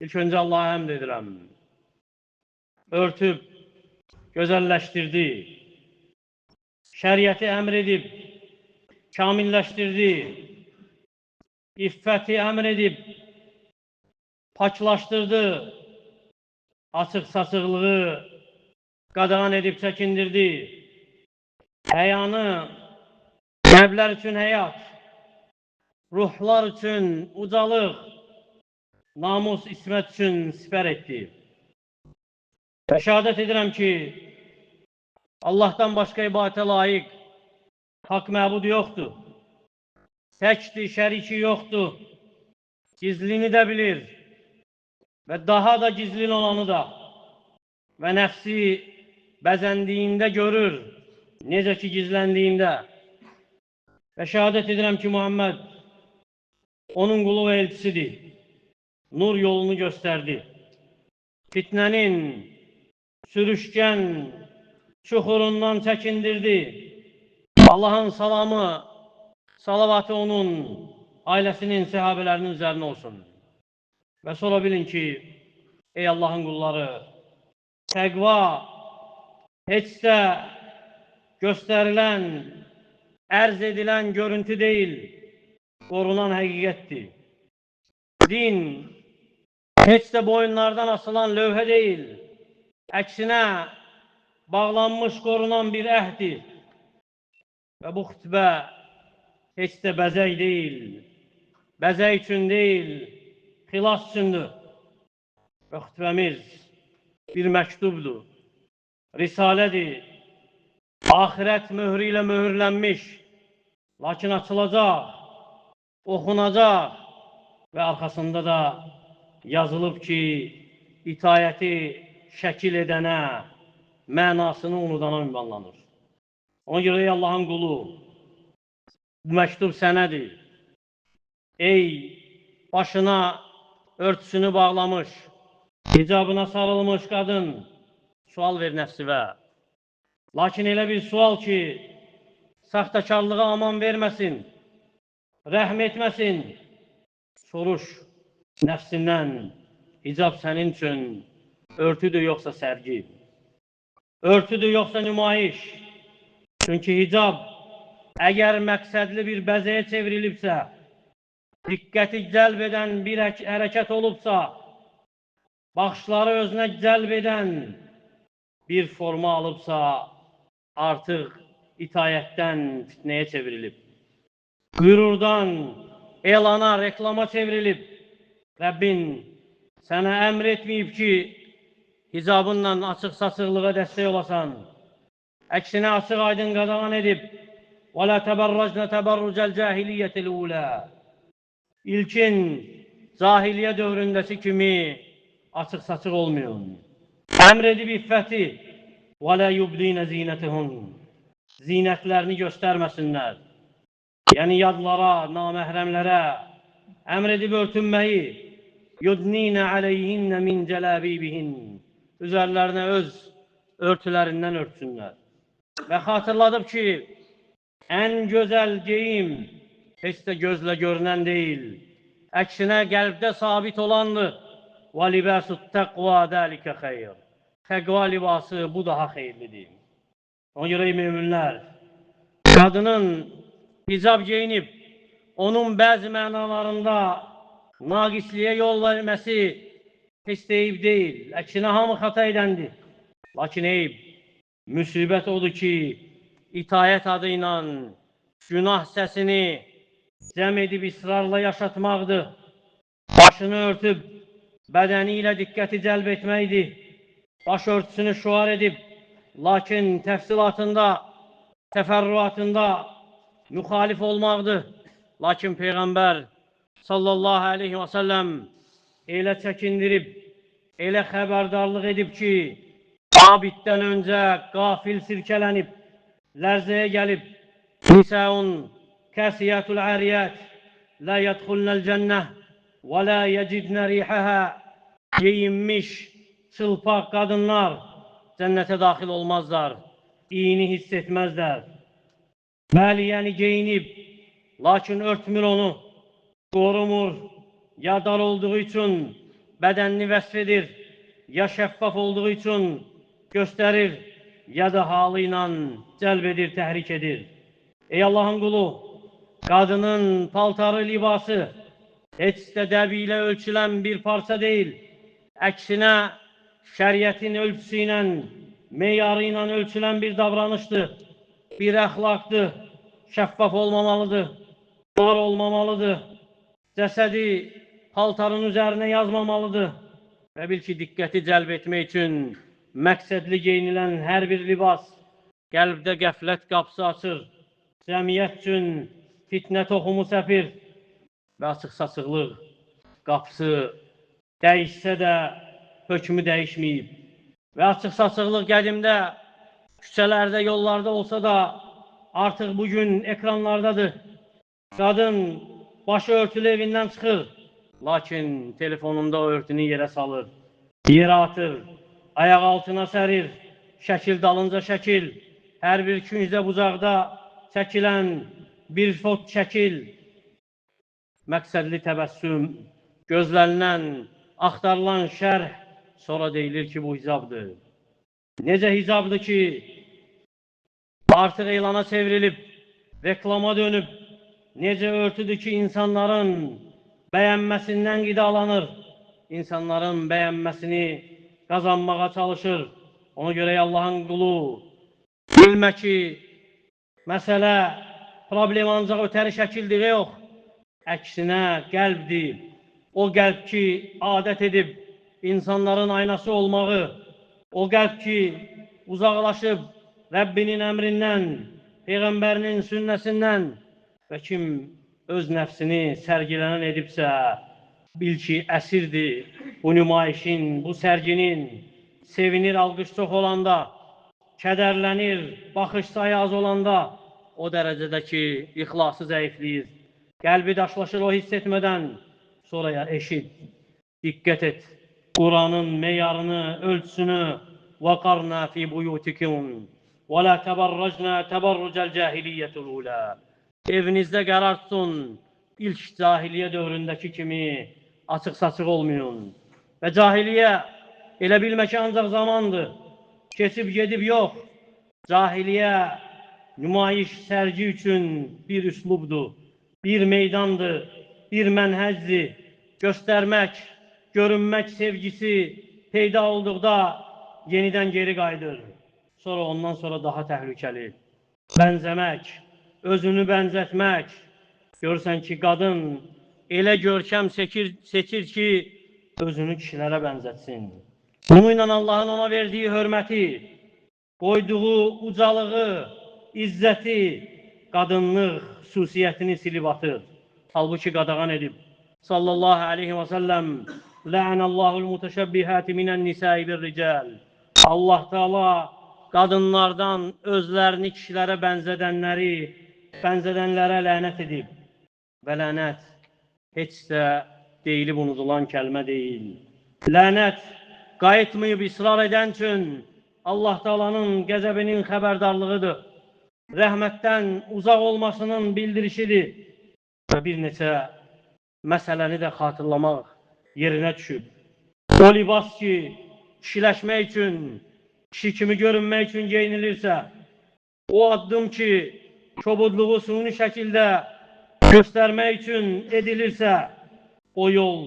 İlk önce Allah'a həmd edirəm. Örtüb, gözəlləşdirdi. Şəriəti əmr edib, kamilləşdirdi. İffəti əmr edib, paklaşdırdı. Açıq-saçıqlığı qadağan edib çəkindirdi. Həyanı qəlblər üçün həyat, ruhlar üçün ucalıq, namus, ismət üçün sipər etdi. Və şəhadət edirəm ki, Allah'tan başqa ibadətə layiq haqq məbud yoxdur. Təkdir, şəriki yoxdur. Gizlini də bilir və daha da gizlin olanı da və nəfsi bəzəndiyində görür, necə ki gizləndiyində. Və şəhadət edirəm ki, Muhammed onun qulu və elçisidir. Nur yolunu göstərdi. Fitnənin sürüşkən çuxurundan çəkindirdi. Allah'ın salamı, salavatı onun ailəsinin, səhabələrinin üzərinə olsun. Və sonra bilin ki, ey Allah'ın qulları, təqva heç də göstərilən, ərz edilən görüntü deyil, qorunan həqiqətdir. Din heç də boyunlardan asılan lövhə deyil, əksinə bağlanmış, qorunan bir əhdir. Və bu xütbə heç də bəzək deyil, bəzək üçün deyil, xilas üçündür. Və xütbəmiz bir məktubdur, risalədir, axirət möhrü ilə möhürlənmiş, lakin açılacaq, oxunacaq və arxasında da yazılıb ki, itayəti şəkil edənə, mənasını unudana ünvanlanır. Ona görə ey Allah'ın qulu, bu məktub sənədir. Ey başına örtüsünü bağlamış, hicabına sarılmış qadın, sual ver nəfsivə. Lakin elə bir sual ki, saxtakarlığa aman verməsin, rəhm etməsin. Soruş nəfsindən, hicab sənin üçün örtüdür yoxsa sərgi? Örtüdür yoxsa nümayiş? Çünki hicab əgər məqsədli bir bəzəyə çevrilibsə, diqqəti cəlb edən bir hərəkət olubsa, baxışları özünə cəlb edən bir forma alıbsa, artıq itayətdən fitnəyə çevrilib. Qürurdan elana, reklama çevrilib. Rəbbin sənə əmr etməyib ki, hicabınla açıq-saçıqlığa dəstək olasan. Əksinə açıq aydın qadağan edib. وَلَا تَبَرَّجْنَ تَبَرُّجَ الْجَاهِلِيَّةِ الْأُولَى İlkin cahiliyə dövründəki kimi açıq-saçıq olmayın. Əmr edib iffəti. وَلَا يُبْدِينَ زِينَتِهُنْ Zinətlərini göstərməsinlər. Yəni yadlara, naməhrəmlərə əmr edib örtünməyi. يُدْنِينَ عَلَيْهِنَّ مِنْ جَلَابِيبِهِنْ Üzərlərinə öz örtülərindən örtsünlər. Və xatırladıb ki, ən gözəl geyim heç də gözlə görünən deyil. Əksinə qəlbdə sabit olandır. وَلِبَاسُ التَّقْوَى ذَلِكَ خَيْرٌ Təqva libası bu daha xeyirlidir. Ona görə müminlər, qadının hicab geyinib, onun bəzi mənalarında naqisliyə yol verməsi heç də eyib deyil. Əksinə hamı xata edəndir. Lakin eyib, müsibət odur ki, itayət adı ilə günah səsini cəm edib israrla yaşatmaqdır. Başını örtüb, bədəni ilə diqqəti cəlb etməkdir. Baş örtüsünü şüar edib, lakin təfsilatında, təfərrüatında müxalif olmaqdır. Lakin Peyğəmbər sallallahu aleyhi və səlləm elə çəkindirib, elə xəbərdarlıq edib ki, abiddən öncə qafil sirkələnib, lərzəyə gəlib, Nisəun kəsiyyətul əriyət, lə yədxulnəl cənnə və lə yecidnə rihəhə geyinmiş, çılpaq qadınlar cənnətə daxil olmazlar, iyini hiss etməzlər. Bəli, yəni geyinib, lakin örtmür onu, qorumur, ya dar olduğu üçün, bedenini vəsf edir. Ya şəffaf olduğu için gösterir, ya da halıyla cəlb edir, təhrik edir. Ey Allah'ın kulu, kadının paltarı, libası heç də dəbi ilə ölçülən bir parça değil. Əksinə, şəriətin ölçüsüyle, meyarıyla ölçülən bir davranıştır, bir əxlaqdır, şəffaf olmamalıdır, dar olmamalıdır, cəsədi paltarın üzerine yazmamalıdır. Və bil ki, diqqəti cəlb etmək üçün məqsədli geyinilən hər bir libas qəlbdə qəflət qapısı açır, cəmiyyət üçün fitnə toxumu səpir və açıq-saçıqlıq qapısı dəyişsə də hökmü dəyişməyib. Və açıq-saçıqlıq qədimdə küçələrdə, yollarda olsa da artıq bugün ekranlardadır. Qadın başı örtülü evindən çıxır, lakin telefonunda o örtünü yerə salır, yerə atır, ayaq altına sərir, şəkil dalınca şəkil, hər bir küncdə bucaqda çəkilən bir fot şəkil, məqsədli təbəssüm, gözlənilən, axtarılan şərh, sonra deyilir ki, bu hicabdır. Necə hicabdır ki, artıq elana çevrilib, reklama dönüb, necə örtüdür ki, insanların bəyənməsindən qidalanır, insanların bəyənməsini qazanmağa çalışır. Ona görə Allah'ın qulu, bilmə ki, məsələ, problem ancaq ötəri şəkildir, yox. Əksinə qəlbdir. O qəlb ki, adət edib insanların aynası olmağı, o qəlb ki, uzaqlaşıb Rəbbinin əmrindən, Peyğəmbərinin sünnəsindən və kim öz nəfsini sərgilənən edibsə, bil ki, əsirdir bu nümayişin, bu sərginin, sevinir alqış çox olanda, kədərlənir, baxış sayı az olanda, o dərəcədə ki, ixlası zəifləyir. Qəlbi daşlaşır o hiss etmədən, sonra eşit, diqqət et, Kur'an'ın meyarını, ölçüsünü وَقَرْنَا فِي بُيُوتِكُمْ وَلَا تَبَرَّجْنَا تَبَرُّجَ الْجَاهِلِيَّةُ الْأُولَى Evinizdə qərar tutun, ilk cahiliyə dövründəki kimi açıq-saçıq olmayın. Və cahiliyə elə bilmə ki, ancaq zamandır, keçib gedib yox. Cahiliyə nümayiş, sərgi üçün bir üslubdur, bir meydandır, bir mənhəcdir. Göstərmək, görünmək sevgisi peyda olduqda yenidən geri qayıdır. Sonra ondan sonra daha təhlükəli. Bənzəmək, özünü bənzətmək. Görürsən ki, qadın elə görkəm seçir ki, özünü kişilərə bənzətsin. Bununla Allah'ın ona verdiği hörməti, qoyduğu ucalığı, izzəti, qadınlıq xüsusiyyətini silib atır. Halbuki qadağan edib. Sallallahu aleyhi və səlləm Lə'anəllahul mütəşəbbihəti minən nisai bir rical. Allah Teala qadınlardan özlərini kişilərə bənzədənlərə lənət edib. Və lənət heç də deyilib unudulan kəlmə deyil. Lənət qayıtmayıb israr edən üçün Allah Teala'nın qəzəbinin xəbərdarlığıdır. Rəhmətdən uzaq olmasının bildirişidir. Və bir neçə məsələni də xatırlamaq yerinə düşüb. O libas ki, kişiləşmək üçün, kişi kimi görünmək üçün geyinilirsə, o addım ki, kobudluğu suni şəkildə göstərmək üçün edilirsə, o yol,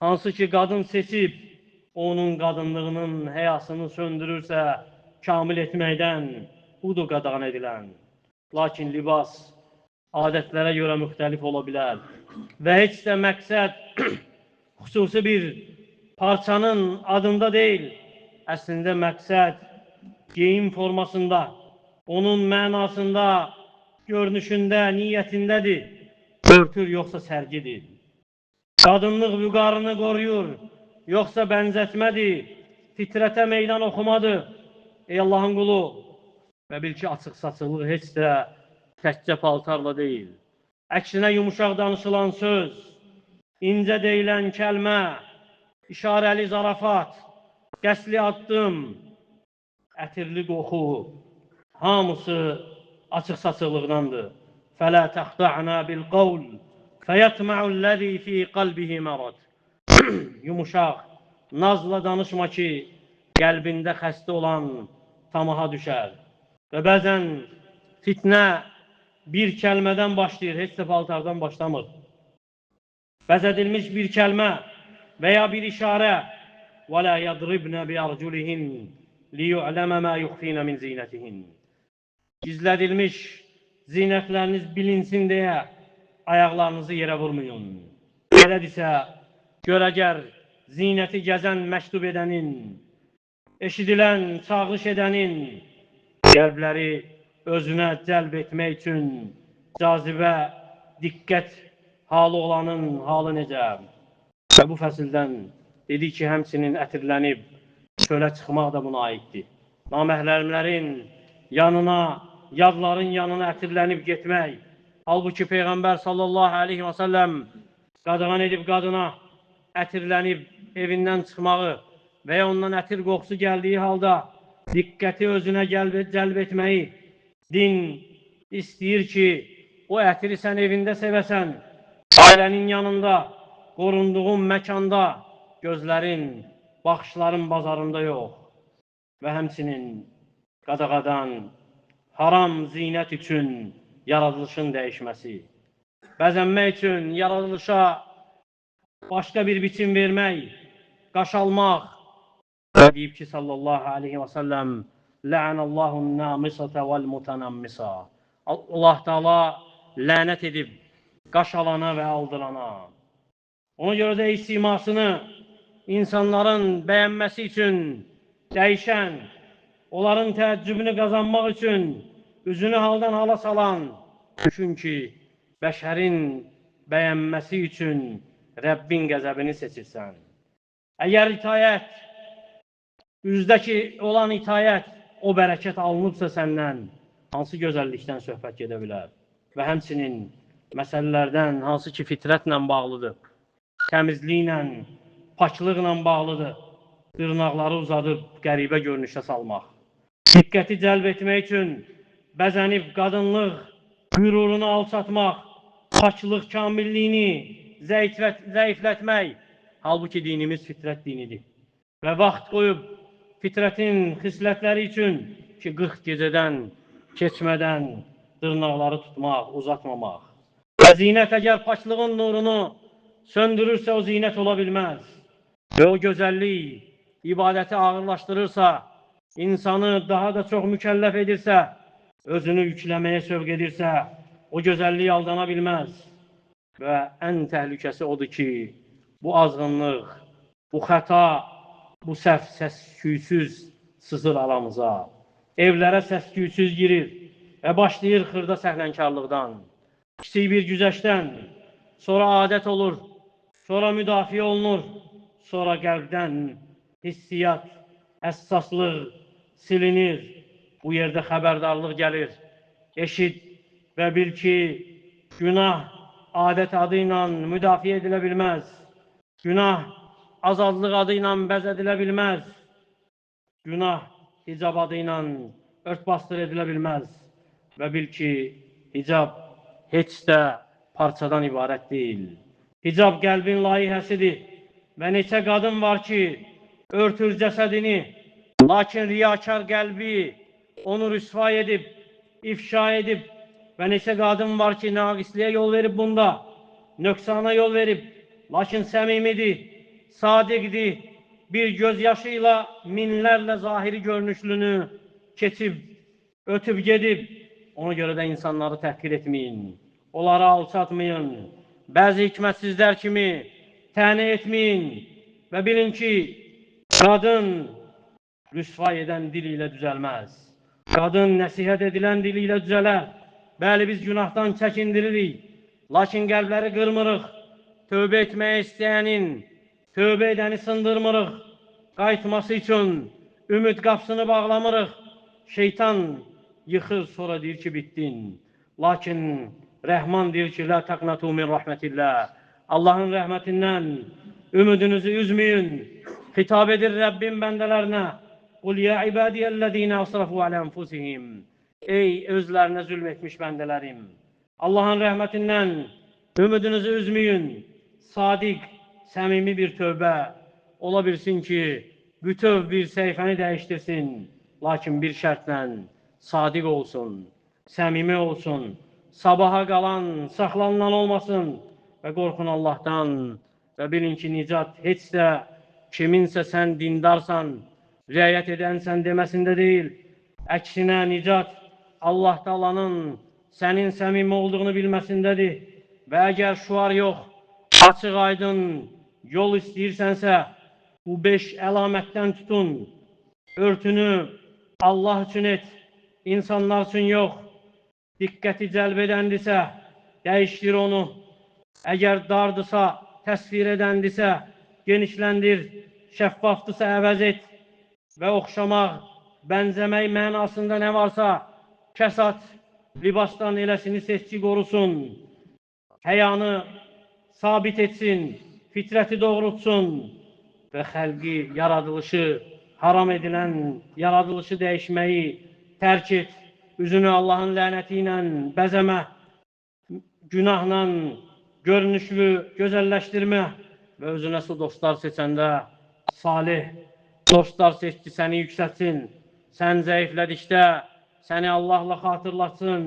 hansı ki qadın seçib, onun qadınlığının həyasını söndürürsə, kamil etməkdən budur qadağan edilən. Lakin libas adətlərə görə müxtəlif ola bilər və heç də məqsəd xüsusi bir parçanın adında deyil. Əslində məqsəd geyim formasında, onun mənasında, görünüşündə, niyyətindədir. Örtür yoxsa sərgidir. Qadınlıq vüqarını qoruyur, yoxsa bənzətmədir, fitrətə meydan oxumadır. Ey Allah'ın qulu, və bil ki, açıq-saçıqlıq heç də təkcə paltarla deyil. Əksinə yumuşaq danışılan söz, incə deyilən kəlmə, işarəli zarafat, qəsli addım, ətirli qoxu, hamısı açıq-saçıqlıqdandır. فَلَا تَخْضَعْنَا بِالْقَوْلِ فَيَطْمَعُ الَّذ۪ي ف۪ي قَلْبِهِ مَرَضٍ Yumuşaq, nazla danışma ki, qəlbində xəstə olan tamaha düşər. Və bəzən fitnə bir kəlmədən başlayır, heç də paltardan başlamır. Bəzədilmiş bir kəlmə və ya bir işarə وَلَا يَضْرِبْنَ بِأَرْجُلِهِنْ لِيُعْلَمَ مَا يُخْفِينَ مِنْ زِينَتِهِنْ Gizlədilmiş zinətləriniz bilinsin deyə ayaqlarınızı yerə vurmayın. Belədirsə, görəgər zinəti gəzən məktub edənin, eşidilən çağırış edənin qəlbləri özünə cəlb etmək üçün cazibə, diqqət halı olanın halı necə? Və bu fəsildən dedik ki, həmçinin ətirlənib çölə çıxmaq da buna aiddir. Naməhrəmlərin yanına, yadların yanına ətirlənib getmək. Halbuki Peyğəmbər sallallahu aleyhi və səlləm qadağan edib qadına ətirlənib evindən çıxmağı və ya ondan ətir qoxusu gəldiyi halda diqqəti özünə cəlb etməyi din istəyir ki, o ətiri sən evində sevəsən, ailənin yanında, qorunduğun məkanda, gözlərin, baxışların bazarında yox. Və həmçinin qadağadan haram zinət üçün yaradılışın dəyişməsi, bəzənmək üçün yaradılışa başqa bir biçim vermək, qaşalmaq. Və deyib ki, sallallahu aleyhi və səlləm, Lə'ənəllahun namisətə vəl-mutanəmmisa. Allah Teala lənət edib qaşalana və aldırana. Ona görə də simasını insanların bəyənməsi üçün dəyişən, onların təəccübünü qazanmaq üçün üzünü haldan hala salan, düşün ki, bəşərin bəyənməsi üçün Rəbbin qəzəbini seçirsən. Əgər itayət, üzdəki olan itayət, o bərəkət alınıbsa səndən, hansı gözəllikdən söhbət gedə bilər? Və həmçinin məsələlərdən hansı ki, fitrətlə bağlıdır, təmizliklə, paçlıqla bağlıdır, dırnaqları uzadıb qəribə görünüşə salmaq. Diqqəti cəlb etmək üçün bəzənib qadınlıq qürurunu alçatmaq, paçlıq kamilliyini zəiflətmək, halbuki dinimiz fitrət dinidir. Və vaxt qoyub fitrətin xislətləri üçün ki, 40 gecədən keçmədən dırnaqları tutmaq, uzatmamaq. Və zinət əgər paçlığın nurunu söndürürsə, o zinət ola bilməz. Və o gözəllik ibadəti ağırlaşdırırsa, insanı daha da çox mükəlləf edirsə, özünü yükləməyə sövq edirsə, o gözəlliyi aldana bilməz. Və ən təhlükəsi odur ki, bu azğınlıq, bu xəta, bu səhv səs-küysüz sızır aramıza. Evlərə səs-küysüz girir və başlayır xırda səhlənkarlıqdan. Kiçik bir güzəşdən, sonra adət olur, sonra müdafiə olunur, sonra qəlbdən hissiyyat, həssaslıq silinir. Bu yerdə xəbərdarlıq gəlir. Eşit və bil ki, günah adət adı ilə müdafiə edilə bilməz. Günah azadlıq adı ilə bəzədilə bilməz. Günah hicab adı ilə örtbasdır edilə bilməz. Və bil ki, hicab heç də parçadan ibarət deyil. Hicab qəlbin layihəsidir və neçə qadın var ki, örtür cəsədini, lakin riyakar qəlbi onu rüsva edib, ifşa edib və neçə qadın var ki, naqisliyə yol verib bunda, nöqsana yol verib, lakin səmimidir, sadiqdir, bir gözyaşıyla minlərlə zahiri görünüşlünü keçib, ötüb gedib. Ona görə də insanları təhqir etməyin, onları alçatmayın, bəzi hikmətsizlər kimi təni etməyin və bilin ki, qadın rüsva edən dil ilə düzəlməz. Qadın nəsihət edilən dil ilə düzələr. Bəli, biz günahdan çəkindiririk, lakin qəlbləri qırmırıq. Tövbə etməyə istəyənin, tövbə edəni sındırmırıq. Qayıtması üçün ümid qapısını bağlamırıq. Şeytan yıxır, sonra deyir ki, bitdin. Lakin Rəhman deyir ki, la taqnatu min rahmətillah. Allahın rəhmətindən ümidinizi üzməyin. Xitab edir Rəbbim bəndələrinə. Qul ya ibadiyəllezine asrafu alə enfusihim. Ey özlərinə zülm etmiş bəndələrim. Allahın rəhmətindən ümidinizi üzməyin. Sadiq, səmimi bir tövbə. Ola bilsin ki, bütöv bir səhifəni dəyişdirsin, lakin bir şərtlə sadiq olsun, səmimi olsun, sabaha qalan, saxlanılan olmasın və qorxun Allahdan və bilin ki, nicat heç də kiminsə sən dindarsan, riayət edənsən deməsində deyil. Əksinə nicat Allah Taalanın sənin səmimi olduğunu bilməsindədir. Və əgər şuar yox, açıq aydın yol istəyirsənsə, bu 5 əlamətdən tutun. Örtünü Allah üçün et, insanlar üçün yox. Diqqəti cəlb edəndirsə, dəyişdir onu. Əgər dardısa, təsvir edəndirsə, genişləndir. Şəffafdırsa, əvəz et. Və oxşamaq, bənzəmək mənasında nə varsa, kəsat, libasdan eləsini seçki qorusun. Həyanı sabit etsin, fitrəti doğrultsun və xəlqi, yaradılışı, haram edilən yaradılışı dəyişməyi tərk et. Üzünü Allahın lənəti ilə bəzəmə, günahla görünüşlü gözəlləşdirmə və özünə su dostlar seçəndə salih dostlar seç ki, səni yüksətsin. Sən zəiflədikdə səni Allahla xatırlatsın.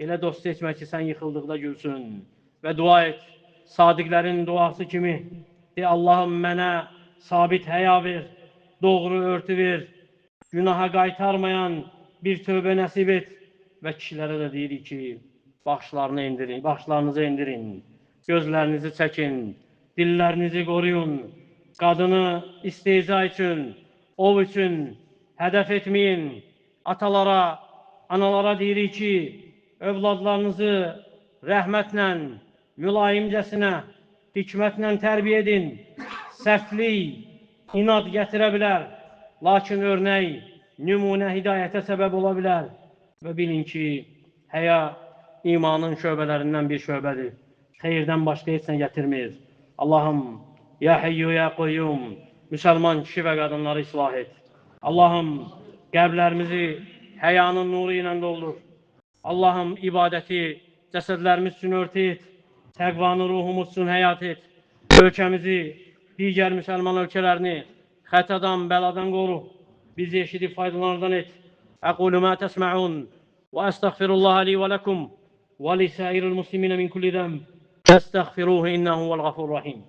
Elə dost seçmə ki, sən yıxıldıqda gülsün. Və dua et, sadiqlərin duası kimi. De, Allahım mənə sabit həya ver, doğru örtü ver, günaha qaytarmayan bir tövbə nəsib et. Və kişilərə də deyirik ki, başlarınızı indirin, gözlərinizi çəkin, dillərinizi qoruyun, qadını istehza üçün, ov üçün hədəf etməyin. Atalara, analara deyirik ki, övladlarınızı rəhmətlə, mülayimcəsinə, hikmətlə tərbiyə edin. Səhvlik, inad gətirə bilər, lakin örnək, nümunə hidayətə səbəb ola bilər. Və bilin ki, həya imanın şöbələrindən bir şöbədir. Xeyirdən başqa heç nə gətirmir. Allahım, ya Heyyu, ya Qoyyum, müsəlman kişi və qadınları islah et. Allahım, qəlblərimizi həyanın nuru ilə doldur. Allahım, ibadəti cəsədlərimiz üçün örtü et. Təqvanı ruhumuz üçün həyat et. Ölkəmizi, digər müsəlman ölkələrini xətadan, bəladan qoru. Bizi eşidib faydalardan et. Əqulu mə təsmə'un və əstəğfirullaha li və ləkum və lisəiril muslimina min kulli zəmb. Əstəğfiruhu innəhu vəl-ğafurur rahim.